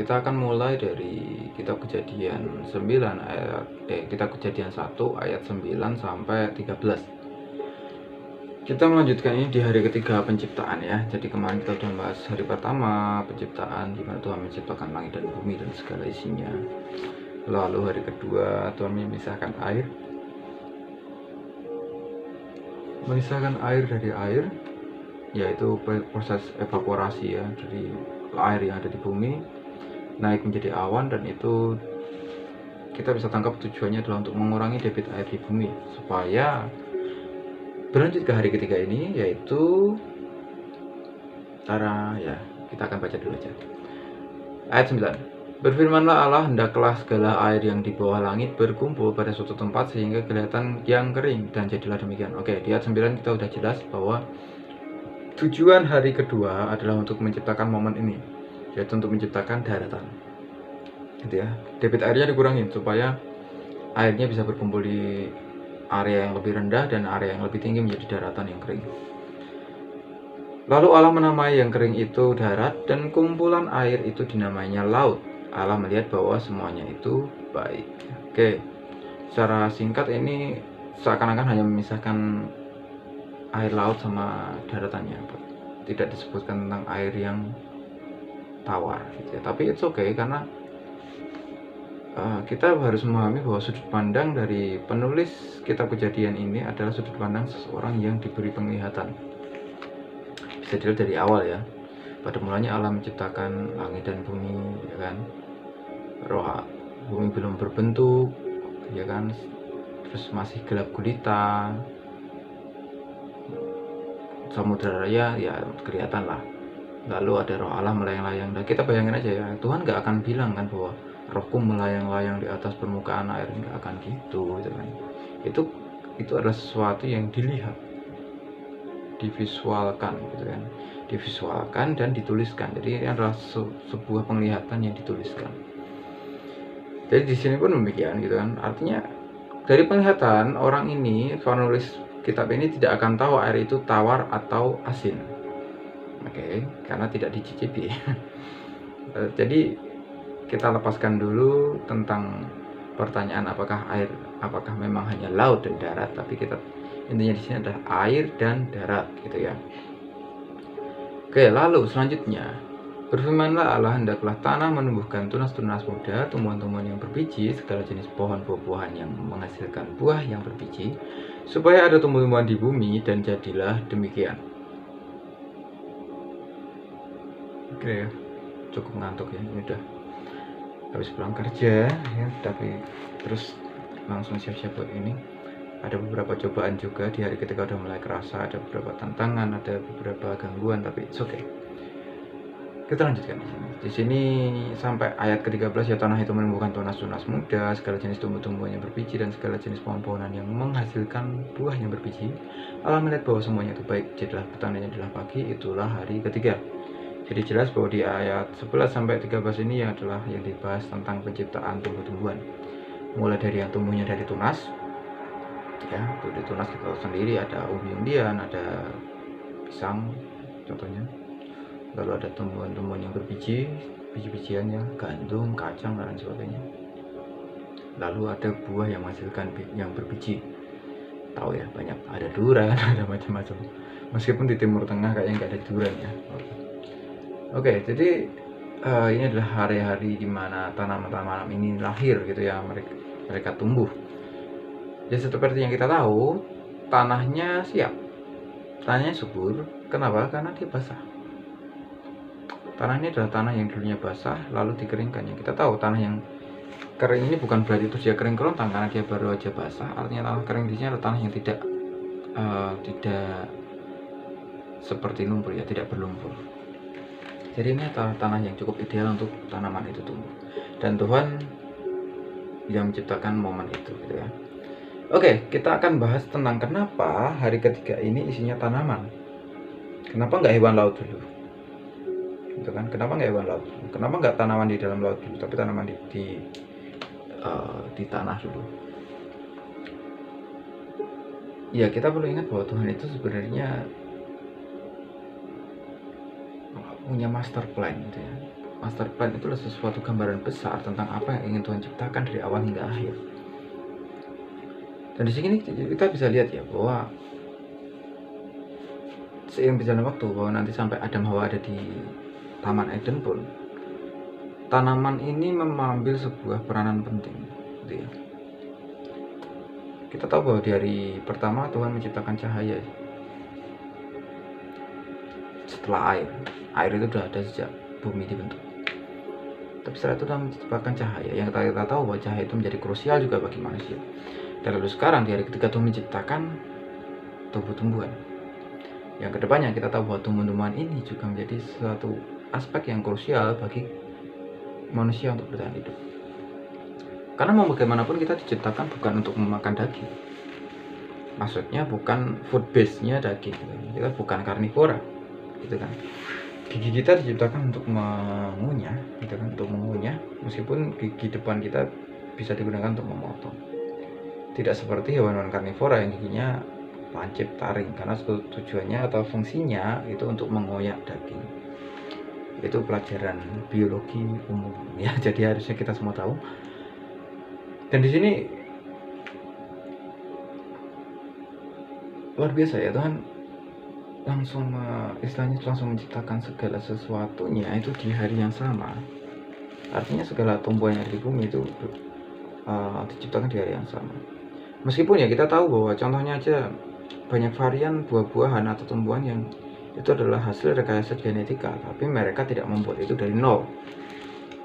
kita akan mulai dari kitab Kejadian 9 ayat kitab Kejadian 1 ayat 9 sampai 13. Kita melanjutkan ini di hari ketiga penciptaan ya. Jadi kemarin kita sudah bahas hari pertama penciptaan, di mana Tuhan menciptakan langit dan bumi dan segala isinya. Lalu hari kedua Tuhan memisahkan air dari air, yaitu proses evaporasi ya, dari air yang ada di bumi naik menjadi awan, dan itu kita bisa tangkap tujuannya adalah untuk mengurangi debit air di bumi supaya berlanjut ke hari ketiga ini, yaitu cara ya, kita akan baca dulu aja ayat 9. Berfirmanlah Allah, hendaklah segala air yang di bawah langit berkumpul pada suatu tempat sehingga kelihatan yang kering, dan jadilah demikian. Oke, di ayat 9 kita udah jelas bahwa tujuan hari kedua adalah untuk menciptakan momen ini, yaitu untuk menciptakan daratan gitu ya. Debit airnya dikurangin supaya airnya bisa berkumpul di area yang lebih rendah dan area yang lebih tinggi menjadi daratan yang kering. Lalu Allah menamai yang kering itu darat, dan kumpulan air itu dinamainya laut. Allah melihat bahwa semuanya itu baik. Oke, secara singkat ini seakan-akan hanya memisahkan air laut sama daratannya, tidak disebutkan tentang air yang tawar gitu ya. Tapi it's okay, karena kita harus memahami bahwa sudut pandang dari penulis kitab Kejadian ini adalah sudut pandang seseorang yang diberi penglihatan. Bisa dilihat dari awal ya. Pada mulanya Allah menciptakan langit dan bumi, ya kan. Roh bumi belum berbentuk, ya kan. Terus masih gelap gulita. Samudra raya ya kelihatan lah. Lalu ada roh Allah melayang-layang. Dan kita bayangin aja ya, Tuhan gak akan bilang kan bahwa rohku melayang-layang di atas permukaan air, nggak akan gitu kan. Itu adalah sesuatu yang dilihat, divisualkan gitu kan, divisualkan dan dituliskan. Jadi ini adalah sebuah penglihatan yang dituliskan. Jadi di sini pun demikian gitu kan. Artinya dari penglihatan orang ini, penulis kitab ini tidak akan tahu air itu tawar atau asin. Oke, karena tidak dicicipi. Jadi kita lepaskan dulu tentang pertanyaan apakah memang hanya laut dan darat, tapi kita intinya di sini adalah air dan darat gitu ya. Oke, lalu selanjutnya berfirmanlah Allah, hendaklah tanah menumbuhkan tunas-tunas muda, tumbuhan-tumbuhan yang berbiji, segala jenis pohon buah-buahan yang menghasilkan buah yang berbiji, supaya ada tumbuh-tumbuhan di bumi, dan jadilah demikian. Oke, cukup ngantuk ya, ini udah habis pulang kerja ya, tapi terus langsung siap-siap buat ini. Ada beberapa cobaan juga di hari ketika udah mulai kerasa, ada beberapa tantangan, ada beberapa gangguan, tapi it's okay. Kita lanjutkan di sini sampai ayat ke-13 ya. Tanah itu menumbuhkan tunas-tunas muda, segala jenis tumbuh-tumbuhan yang berbiji, dan segala jenis pohon-pohonan yang menghasilkan buah yang berbiji. Allah melihat bahwa semuanya itu baik, jadilah petang dan jadilah pagi, itulah hari ketiga. Jadi jelas bahwa di ayat 11 sampai 13 ini adalah yang dibahas tentang penciptaan tumbuh-tumbuhan. Mulai dari yang tumbuhnya dari tunas ya, di tunas kita tahu sendiri ada umbi-umbian, ada pisang contohnya. Lalu ada tumbuhan-tumbuhan yang berbiji, biji-bijiannya, gandum, kacang, dan lain sebagainya. Lalu ada buah yang menghasilkan yang berbiji. Tahu ya, banyak, ada durian, ada macam-macam. Meskipun di Timur Tengah kayaknya nggak ada durian ya. Oke, jadi ini adalah hari-hari di mana tanaman-tanaman ini lahir gitu ya, mereka tumbuh. Jadi seperti yang kita tahu, tanahnya siap, tanahnya subur. Kenapa? Karena dia basah. Tanah ini adalah tanah yang dulunya basah lalu dikeringkan. Yang kita tahu tanah yang kering ini bukan berarti itu dia kering kerontang, karena dia baru aja basah. Artinya tanah kering di sini adalah tanah yang tidak seperti lumpur ya, tidak berlumpur. Jadi ini adalah tanah yang cukup ideal untuk tanaman itu tumbuh, dan Tuhan yang menciptakan momen itu gitu ya. Oke, kita akan bahas tentang kenapa hari ketiga ini isinya tanaman. Kenapa nggak hewan laut dulu? Gitu kan? Kenapa nggak hewan laut? Kenapa nggak tanaman di dalam laut dulu, tapi tanaman di tanah dulu? Ya, kita perlu ingat bahwa Tuhan itu sebenarnya punya master plan gitu ya. master plan itu adalah sesuatu gambaran besar tentang apa yang ingin Tuhan ciptakan dari awal hingga akhir. Dan di sini kita bisa lihat ya bahwa seiring berjalan waktu, bahwa nanti sampai Adam Hawa ada di Taman Eden pun, tanaman ini mengambil sebuah peranan penting, gitu ya. Kita tahu bahwa di hari pertama Tuhan menciptakan cahaya setelah air itu sudah ada sejak bumi dibentuk. Tapi setelah itu Tuhan menciptakan cahaya, yang kita tahu bahwa cahaya itu menjadi krusial juga bagi manusia. Dan lalu sekarang di hari ketiga Tuhan menciptakan tumbuh-tumbuhan, yang kedepannya kita tahu bahwa tumbuh-tumbuhan ini juga menjadi suatu aspek yang krusial bagi manusia untuk bertahan hidup. Karena mau bagaimanapun kita diciptakan bukan untuk memakan daging. Maksudnya bukan food base-nya daging. Kita bukan karnivora, gitu kan. Gigi kita diciptakan untuk mengunyah, gitu kan, untuk mengunyah. Meskipun gigi depan kita bisa digunakan untuk memotong. Tidak seperti hewan-hewan karnivora yang giginya lancip taring, karena tujuannya atau fungsinya itu untuk mengoyak daging. Itu pelajaran biologi umum ya, jadi harusnya kita semua tahu. Dan di sini luar biasa ya, Tuhan langsung istilahnya langsung menciptakan segala sesuatunya itu di hari yang sama. Artinya segala tumbuhan yang ada di bumi itu diciptakan di hari yang sama. Meskipun ya kita tahu bahwa contohnya aja banyak varian buah-buahan atau tumbuhan yang itu adalah hasil rekayasa genetika, tapi mereka tidak membuat itu dari nol.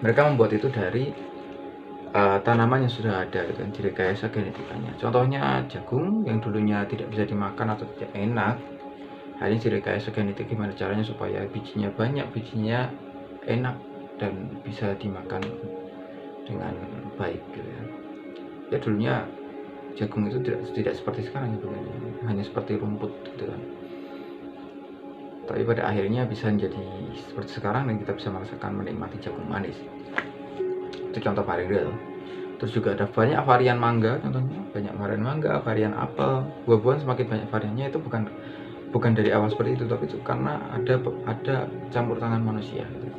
Mereka membuat itu dari tanaman yang sudah ada, gitu, direkayasa genetikanya. Contohnya jagung yang dulunya tidak bisa dimakan atau tidak enak, hari ini direkayasa genetik gimana caranya supaya bijinya banyak, bijinya enak dan bisa dimakan dengan baik, gitu ya. Ya dulunya jagung itu tidak seperti sekarang gitu, hanya seperti rumput, gitu kan. Tapi pada akhirnya bisa menjadi seperti sekarang dan kita bisa merasakan menikmati jagung manis. Itu contoh paling real. Terus juga ada banyak varian mangga, contohnya banyak varian mangga, varian apel, buah-buahan semakin banyak variannya itu bukan dari awal seperti itu, tapi itu karena ada campur tangan manusia, gitu.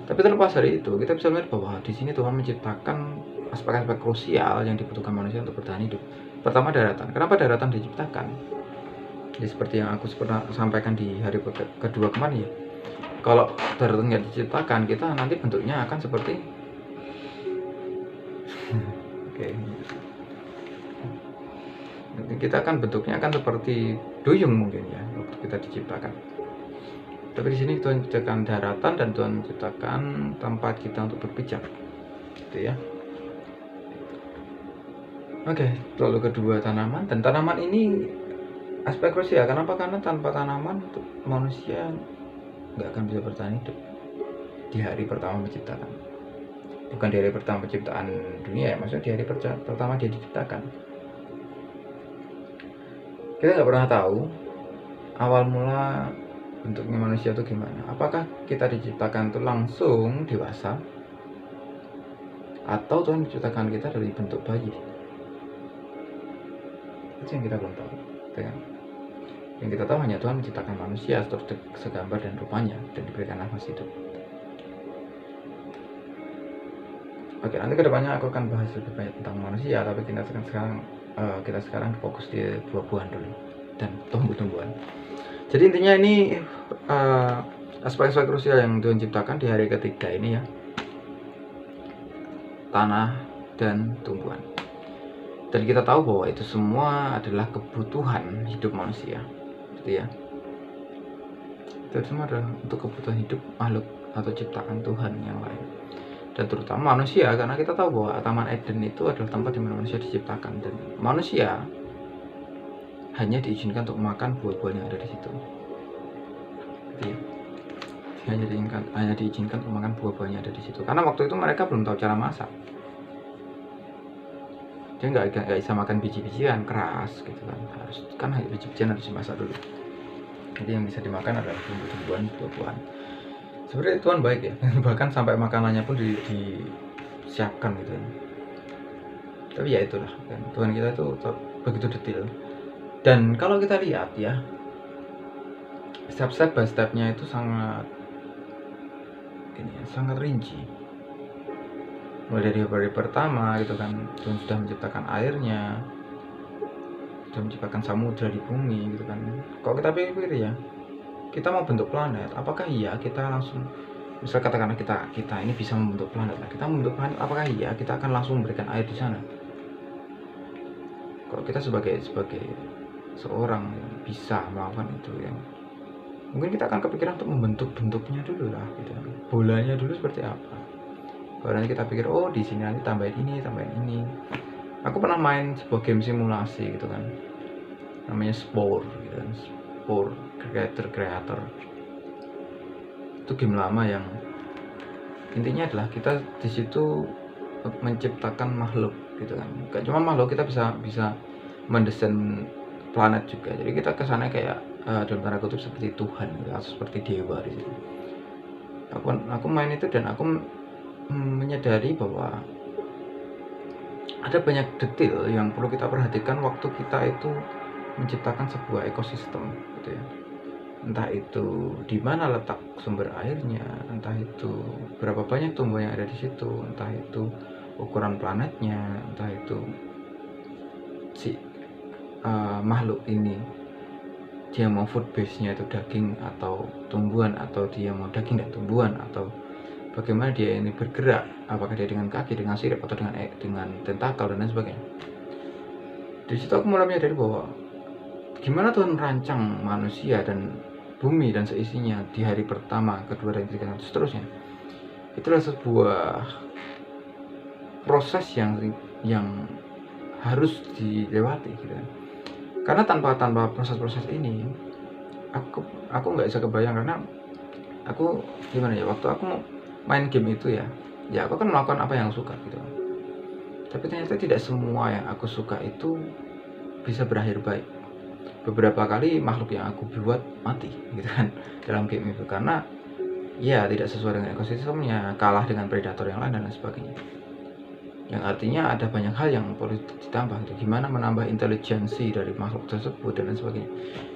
Tapi terlepas dari itu, kita bisa melihat bahwa di sini Tuhan menciptakan aspek-aspek krusial yang dibutuhkan manusia untuk bertahan hidup. Pertama, daratan. Kenapa daratan diciptakan? Ya seperti yang aku pernah sampaikan di hari kedua kemarin ya. Kalau daratan nggak diciptakan, kita nanti bentuknya akan seperti oke. Kita akan bentuknya akan seperti duyung mungkin ya waktu kita diciptakan. Tapi di sini Tuhan menciptakan daratan dan Tuhan menciptakan tempat kita untuk berpijak, gitu ya. Oke, lalu kedua tanaman, dan tanaman ini aspek krusial. Kenapa? Karena tanpa tanaman manusia nggak akan bisa bertahan hidup di hari pertama menciptakan. Bukan di hari pertama penciptaan dunia ya, maksudnya di hari pertama dia diciptakan. Kita nggak pernah tahu awal mula bentuknya manusia itu gimana. Apakah kita diciptakan itu langsung dewasa, atau Tuhan menciptakan kita dari bentuk bayi? Itu yang kita belum tahu, kan? Yang kita tahu hanya Tuhan menciptakan manusia segambar dan rupanya dan diberikan nafas hidup. Oke, nanti kedepannya aku akan bahas lebih banyak tentang manusia, tapi kita sekarang fokus di buah-buahan dulu dan tumbuh-tumbuhan. Jadi intinya ini aspek-aspek krusial yang Tuhan ciptakan di hari ketiga ini ya, tanah dan tumbuhan. Dan kita tahu bahwa itu semua adalah kebutuhan hidup manusia, gitu ya. Itu semua adalah untuk kebutuhan hidup makhluk atau ciptaan Tuhan yang lain, dan terutama manusia, karena kita tahu bahwa Taman Eden itu adalah tempat di mana manusia diciptakan, dan manusia hanya diizinkan untuk makan buah-buah yang ada di situ. Gitu ya. Hanya diizinkan untuk makan buah-buah yang ada di situ, karena waktu itu mereka belum tahu cara masak. Dia nggak bisa makan biji-bijian keras, gitu kan. Biji-bijian harus dimasak dulu. Jadi yang bisa dimakan adalah tumbuh-tumbuhan, buah-buahan. Sebenarnya Tuhan baik ya, bahkan sampai makanannya pun disiapkan gitu. Tapi ya itulah kan, Tuhan kita itu begitu detail. Dan kalau kita lihat ya, step by stepnya itu sangat ini ya, sangat rinci. Mulai dari hari pertama gitu kan, Tuhan sudah menciptakan airnya, sudah menciptakan samudra di bumi gitu kan. Kalau kita pikir ya, kita mau bentuk planet, apakah iya kita langsung, misal katakanlah kita ini bisa membentuk planet, nah kita membentuk planet, apakah iya kita akan langsung memberikan air di sana? Kalau kita sebagai seorang yang bisa melakukan itu ya, mungkin kita akan kepikiran untuk membentuk bentuknya dulu lah gitu, bolanya dulu seperti apa, baru nanti kita pikir oh di sini nanti tambahin ini. Aku pernah main sebuah game simulasi gitu kan, namanya Spore gitu kan, Spore Creator. Itu game lama yang intinya adalah kita di situ menciptakan makhluk gitu kan. Gak cuma makhluk, kita bisa mendesain planet juga. Jadi kita kesana kayak dalam tanda kutip seperti Tuhan gitu, atau seperti dewa di situ. Aku main itu dan aku menyadari bahwa ada banyak detail yang perlu kita perhatikan waktu kita itu menciptakan sebuah ekosistem gitu ya. Entah itu di mana letak sumber airnya, entah itu berapa banyak tumbuhan yang ada di situ, entah itu ukuran planetnya, entah itu si makhluk ini dia mau food base-nya itu daging atau tumbuhan, atau dia mau daging dan tumbuhan, atau bagaimana dia ini bergerak, apakah dia dengan kaki, dengan sirip, atau dengan tentakel dan lain sebagainya. Di situ aku mulai menyadari bahwa gimana Tuhan merancang manusia dan bumi dan seisinya di hari pertama, kedua, dan ketiga, dan seterusnya. Itulah sebuah proses yang harus dilewati gitu kan. Karena tanpa proses-proses ini aku nggak bisa kebayang, karena aku gimana ya, waktu aku mau main game itu ya aku kan melakukan apa yang aku suka gitu. Tapi ternyata tidak semua yang aku suka itu bisa berakhir baik. Beberapa kali makhluk yang aku buat mati gitu kan dalam game itu, karena ya tidak sesuai dengan ekosistemnya, kalah dengan predator yang lain dan lain sebagainya. Yang artinya ada banyak hal yang perlu ditambah gitu. Gimana menambah intelijensi dari makhluk tersebut dan lain sebagainya.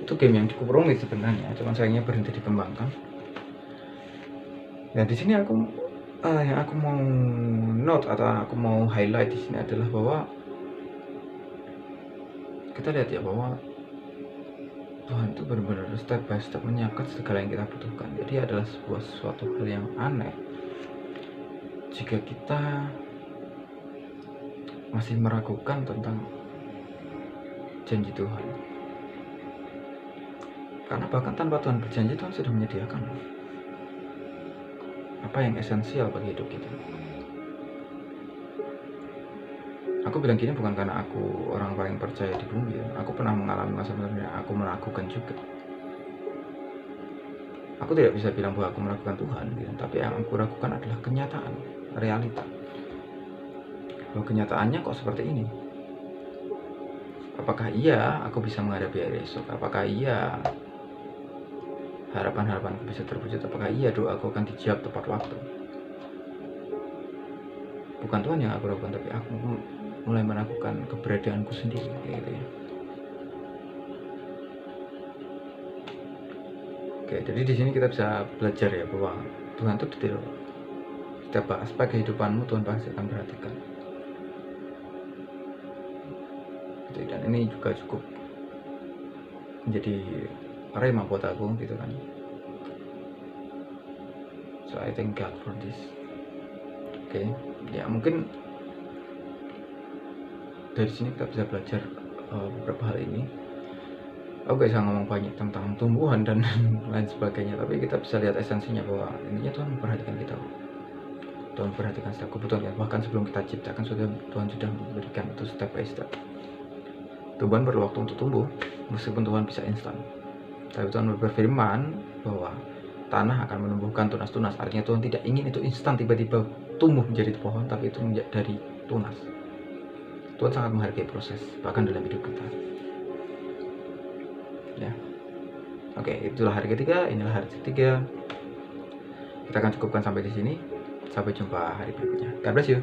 Itu game yang cukup rumit sebenarnya, cuma sayangnya berhenti dikembangkan. Nah di sini yang aku mau note atau aku mau highlight di sini adalah bahwa kita lihat ya bahwa Tuhan itu benar-benar step by step menyiapkan segala yang kita butuhkan. Jadi adalah suatu hal yang aneh jika kita masih meragukan tentang janji Tuhan. Karena bahkan tanpa Tuhan berjanji, Tuhan sudah menyediakan apa yang esensial bagi hidup kita. Aku bilang gini bukan karena aku orang paling percaya di bumi ya. Aku pernah mengalami masa-masa yang aku meragukan juga. Aku tidak bisa bilang bahwa aku meragukan Tuhan gitu. Tapi yang aku ragukan adalah kenyataan, realita. Bahwa kenyataannya kok seperti ini. Apakah iya aku bisa menghadapi hari esok? Apakah iya harapan-harapanku bisa terwujud? Apakah iya doaku akan dijawab tepat waktu? Bukan Tuhan yang aku ragukan, tapi aku mulai meragukan keberadaanku sendiri gitu ya. Oke, jadi di sini kita bisa belajar ya bahwa Tuhan itu detail. Setiap aspek kehidupanmu Tuhan pasti akan perhatikan. Gitu, dan ini juga cukup menjadi rema buat aku gitu kan. So I thank God for this. Oke, ya mungkin dari sini kita bisa belajar beberapa hal ini. Aku gak bisa ngomong banyak tentang tumbuhan dan lain sebagainya, tapi kita bisa lihat esensinya bahwa intinya Tuhan memperhatikan kita. Tuhan memperhatikan setiap kebutuhan kita. Bahkan sebelum kita ciptakan Tuhan sudah memberikan itu step by step. Tumbuhan perlu waktu untuk tumbuh, meskipun Tuhan bisa instan. Tapi Tuhan berfirman bahwa tanah akan menumbuhkan tunas-tunas. Artinya Tuhan tidak ingin itu instan tiba-tiba tumbuh menjadi pohon, tapi itu dari tunas. Tuhan sangat menghargai proses, bahkan dalam hidup kita. Ya, oke, itulah hari ketiga, inilah hari ketiga. Kita akan cukupkan sampai di sini. Sampai jumpa hari berikutnya. God bless you.